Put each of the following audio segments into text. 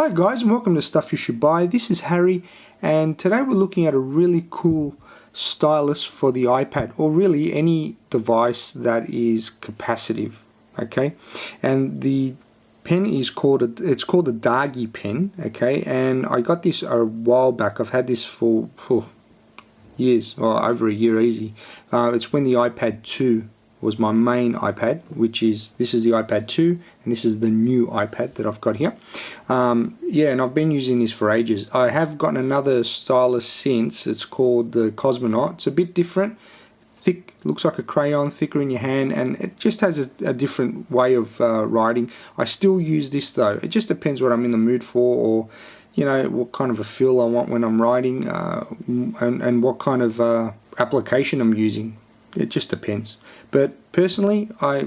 Hi guys, and welcome to Stuff You Should Buy. This is Harry, and today we're looking at a really cool stylus for the iPad, or really any device that is capacitive. Okay, and the pen is called it's called the Dagi pen. Okay, and I got this a while back. I've had this for years, or over a year easy. It's when the iPad 2 was my main iPad, which is, this is the iPad 2 and this is the new iPad that I've got here. Yeah, and I've been using this for ages. I have gotten another stylus since. It's called the Cosmonaut. It's a bit different, thick, looks like a crayon, thicker in your hand, and it just has a different way of writing. I still use this though. It just depends what I'm in the mood for, or you know, what kind of a feel I want when I'm writing, and what kind of application I'm using. It just depends. But personally, I'll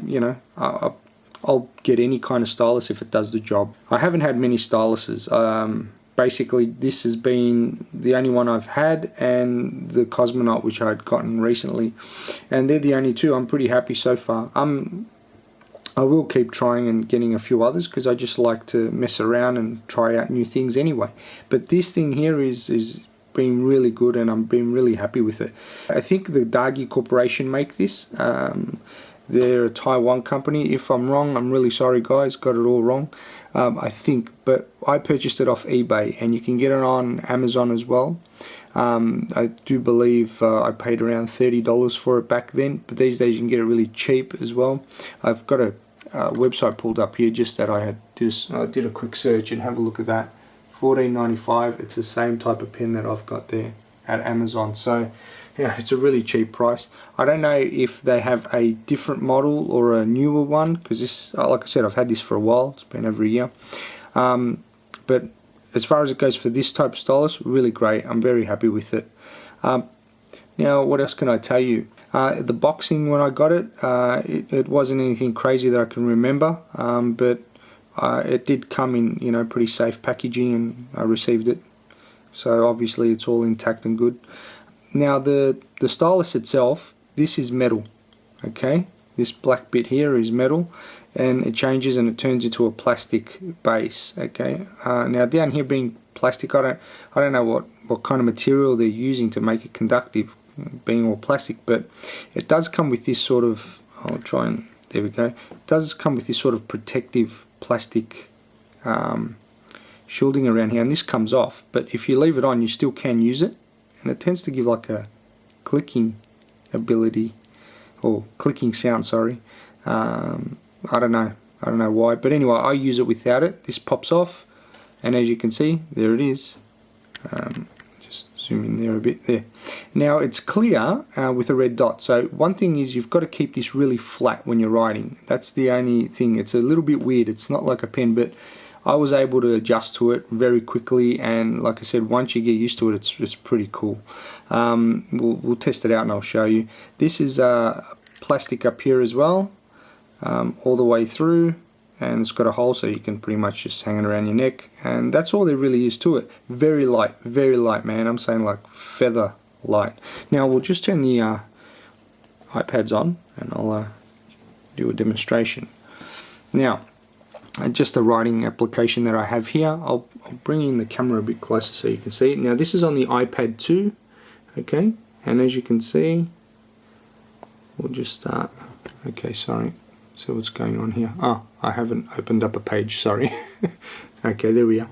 get any kind of stylus if it does the job. I haven't had many styluses. Basically, this has been the only one I've had, and the Cosmonaut, which I'd gotten recently, and they're the only two. I'm pretty happy so far. I will keep trying and getting a few others because I just like to mess around and try out new things anyway. But this thing here is been really good, and I'm been really happy with it. I think the Dagi Corporation make this. They're a Taiwan company. If I'm wrong, I'm really sorry guys, got it all wrong. I think, but I purchased it off eBay, and you can get it on Amazon as well. I do believe I paid around $30 for it back then, but these days you can get it really cheap as well. I've got a website pulled up here just that I did a quick search and have a look at that. $14.95. It's the same type of pen that I've got there at Amazon. So yeah, it's a really cheap price. I don't know if they have a different model or a newer one, because this, like I said, I've had this for a while. It's been over a year. But as far as it goes for this type of stylus, really great. I'm very happy with it. Now, what else can I tell you? The boxing, when I got it, it wasn't anything crazy that I can remember, but it did come in, you know, pretty safe packaging, and I received it. So obviously it's all intact and good. Now the stylus itself, this is metal. Okay, this black bit here is metal, and it changes and it turns into a plastic base. Okay, now down here being plastic, I don't know what kind of material they're using to make it conductive, being all plastic, but it does come with this sort of, I'll try and, there we go, it does come with this sort of protective plastic shielding around here, and this comes off, but if you leave it on you still can use it, and it tends to give like a clicking ability, or clicking sound, sorry. I don't know why, but anyway, I use it without it. This pops off, and as you can see, there it is. Just zoom in there a bit there. Now it's clear with a red dot. So one thing is, you've got to keep this really flat when you're writing. That's the only thing. It's a little bit weird. It's not like a pen, but I was able to adjust to it very quickly, and like I said, once you get used to it, it's pretty cool. We'll test it out and I'll show you. This is plastic up here as well, all the way through, and it's got a hole so you can pretty much just hang it around your neck, and that's all there really is to it. Very light, man. I'm saying like feather light. Now we'll just turn the iPads on, and I'll do a demonstration. Now, just a writing application that I have here. I'll bring in the camera a bit closer so you can see it. Now this is on the iPad 2, okay, and as you can see, we'll just start. Okay, sorry. So what's going on here? Oh, I haven't opened up a page, sorry. Okay, there we are.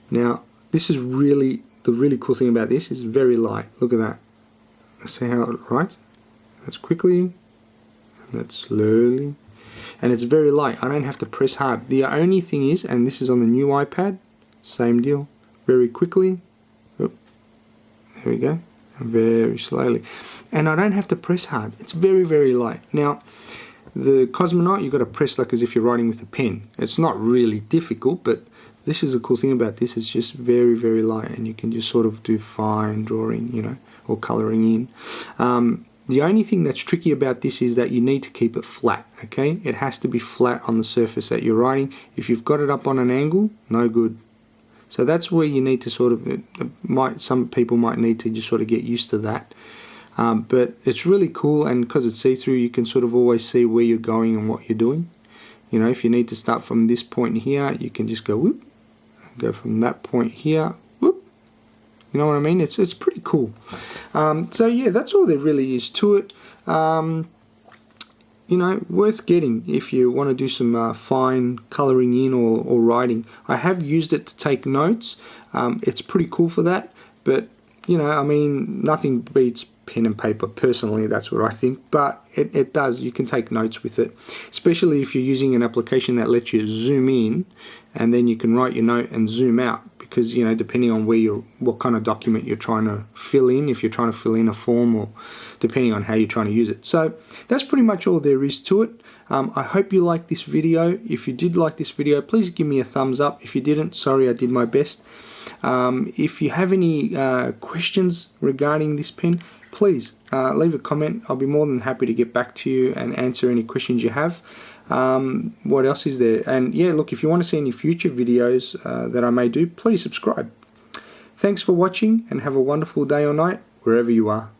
Now this is really, the really cool thing about this is very light. Look at that. See how it writes? That's quickly, and that's slowly, and it's very light. I don't have to press hard. The only thing is, and this is on the new iPad, same deal, very quickly. Oh, there we go, and very slowly, and I don't have to press hard. It's very light. Now the Cosmonaut, you've got to press like as if you're writing with a pen. It's not really difficult, but this is the cool thing about this. It's just very light, and you can just sort of do fine drawing, you know, or coloring in. The only thing that's tricky about this is that you need to keep it flat, okay? It has to be flat on the surface that you're writing. If you've got it up on an angle, no good. So that's where you need to sort of, some people might need to just sort of get used to that. But it's really cool, and because it's see-through, you can sort of always see where you're going and what you're doing. You know, if you need to start from this point here, you can just go whoop, Go from that point here. Whoop. You know what I mean? It's pretty cool. So yeah, that's all there really is to it. You know, worth getting if you want to do some fine colouring in or writing. I have used it to take notes. It's pretty cool for that, but you know, I mean, nothing beats pen and paper. Personally, that's what I think, but it does. You can take notes with it, especially if you're using an application that lets you zoom in and then you can write your note and zoom out, because you know, depending on what kind of document you're trying to fill in, if you're trying to fill in a form, or depending on how you're trying to use it. So that's pretty much all there is to it. I hope you liked this video. If you did like this video, please give me a thumbs up. If you didn't, sorry, I did my best. If you have any questions regarding this pen, please leave a comment. I'll be more than happy to get back to you and answer any questions you have. What else is there? And yeah, look, if you want to see any future videos that I may do, please subscribe. Thanks for watching, and have a wonderful day or night wherever you are.